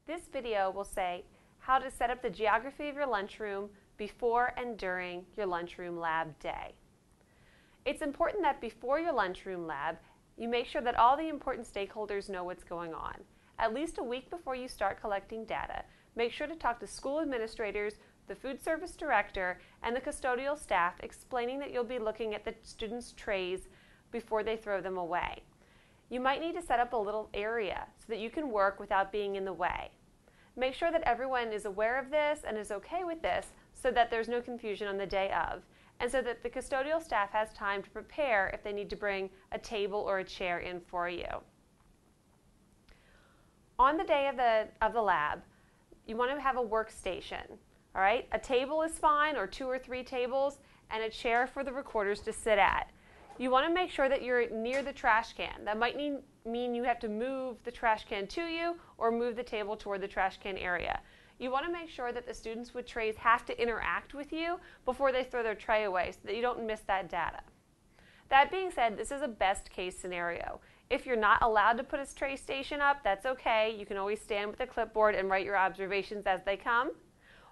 This video will say how to set up the geography of your lunchroom before and during your lunchroom lab day. It's important that before your lunchroom lab, you make sure that all the important stakeholders know what's going on. At least a week before you start collecting data, make sure to talk to school administrators, the food service director, and the custodial staff explaining that you'll be looking at the students' trays before they throw them away. You might need to set up a little area so that you can work without being in the way. Make sure that everyone is aware of this and is okay with this so that there's no confusion on the day of, and so that the custodial staff has time to prepare if they need to bring a table or a chair in for you. On the day of the lab, you want to have a workstation. All right? A table is fine, or 2 or 3 tables, and a chair for the recorders to sit at. You want to make sure that you're near the trash can. That might mean you have to move the trash can to you or move the table toward the trash can area. You want to make sure that the students with trays have to interact with you before they throw their tray away so that you don't miss that data. That being said, this is a best case scenario. If you're not allowed to put a tray station up, that's okay. You can always stand with a clipboard and write your observations as they come,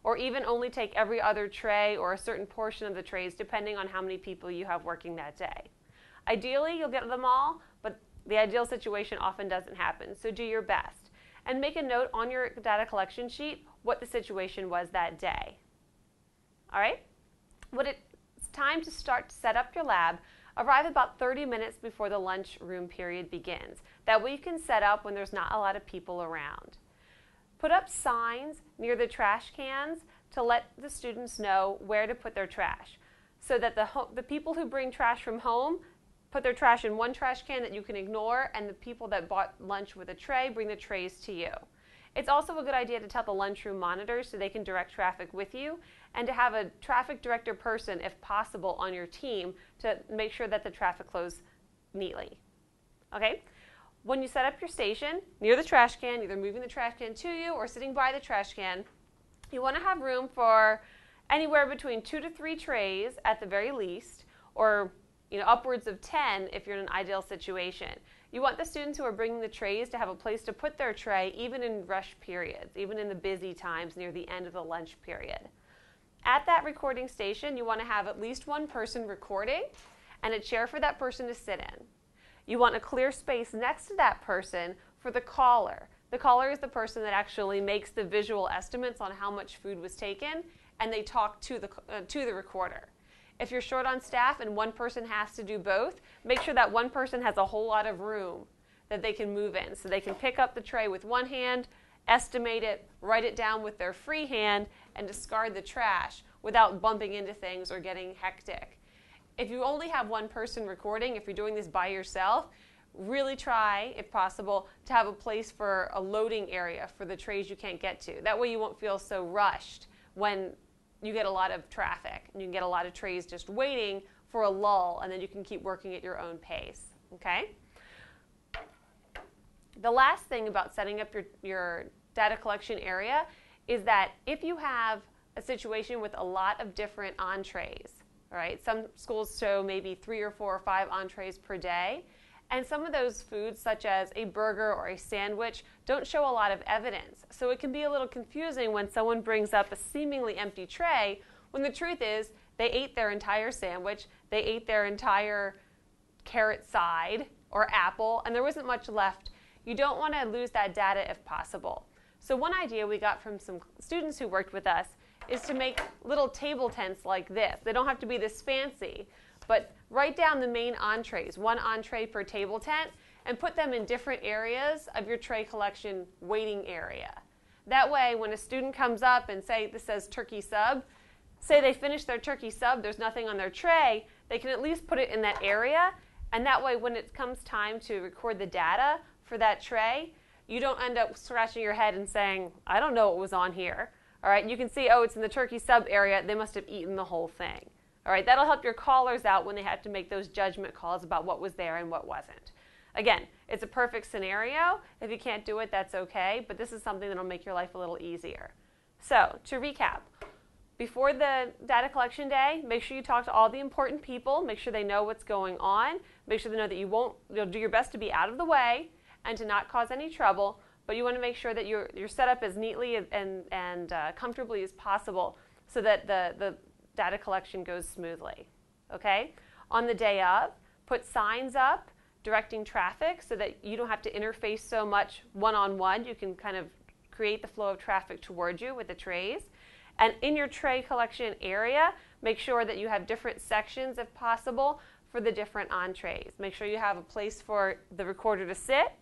or even only take every other tray or a certain portion of the trays depending on how many people you have working that day. Ideally, you'll get them all, but the ideal situation often doesn't happen, so do your best. And make a note on your data collection sheet what the situation was that day. All right? When it's time to start to set up your lab, arrive about 30 minutes before the lunchroom period begins. That way you can set up when there's not a lot of people around. Put up signs near the trash cans to let the students know where to put their trash, so that the people who bring trash from home put their trash in one trash can that you can ignore, and the people that bought lunch with a tray bring the trays to you. It's also a good idea to tell the lunchroom monitors so they can direct traffic with you, and to have a traffic director person, if possible, on your team to make sure that the traffic flows neatly. Okay? When you set up your station near the trash can, either moving the trash can to you or sitting by the trash can, you want to have room for anywhere between 2 to 3 trays at the very least, or upwards of 10 if you're in an ideal situation. You want the students who are bringing the trays to have a place to put their tray even in rush periods, even in the busy times near the end of the lunch period. At that recording station, you want to have at least one person recording and a chair for that person to sit in. You want a clear space next to that person for the caller. The caller is the person that actually makes the visual estimates on how much food was taken, and they talk to the recorder. If you're short on staff and one person has to do both, make sure that one person has a whole lot of room that they can move in, so they can pick up the tray with one hand, estimate it, write it down with their free hand, and discard the trash without bumping into things or getting hectic. If you only have one person recording, if you're doing this by yourself, really try, if possible, to have a place for a loading area for the trays you can't get to. That way you won't feel so rushed when you get a lot of traffic and you can get a lot of trays just waiting for a lull, and then you can keep working at your own pace. Okay? The last thing about setting up your data collection area is that if you have a situation with a lot of different entrees, all right, some schools show maybe 3 or 4 or 5 entrees per day, and some of those foods, such as a burger or a sandwich, don't show a lot of evidence. So it can be a little confusing when someone brings up a seemingly empty tray, when the truth is they ate their entire sandwich, they ate their entire carrot side or apple, and there wasn't much left. You don't want to lose that data if possible. So one idea we got from some students who worked with us is to make little table tents like this. They don't have to be this fancy, but write down the main entrees, 1 entree per table tent, and put them in different areas of your tray collection waiting area. That way, when a student comes up and say this says turkey sub, say they finish their turkey sub, there's nothing on their tray, they can at least put it in that area, and that way when it comes time to record the data for that tray, you don't end up scratching your head and saying, I don't know what was on here. All right, you can see, oh, it's in the turkey sub area, they must have eaten the whole thing. All right, that'll help your callers out when they have to make those judgment calls about what was there and what wasn't. Again, it's a perfect scenario. If you can't do it, that's okay, but this is something that'll make your life a little easier. So, to recap, before the data collection day, make sure you talk to all the important people, make sure they know what's going on, make sure they know that you'll do your best to be out of the way and to not cause any trouble, but you want to make sure that you're set up as neatly and comfortably as possible so that the data collection goes smoothly. Okay? On the day of, put signs up directing traffic so that you don't have to interface so much one-on-one. You can kind of create the flow of traffic towards you with the trays. And in your tray collection area, make sure that you have different sections, if possible, for the different entrees. Make sure you have a place for the recorder to sit,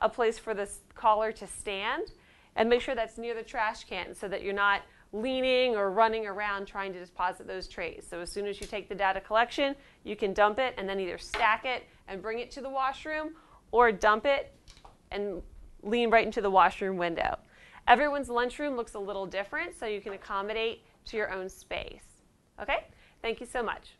a place for the caller to stand, and make sure that's near the trash can so that you're not leaning or running around trying to deposit those trays. So as soon as you take the data collection, you can dump it and then either stack it and bring it to the washroom or dump it and lean right into the washroom window. Everyone's lunchroom looks a little different, so you can accommodate to your own space. Okay? Thank you so much.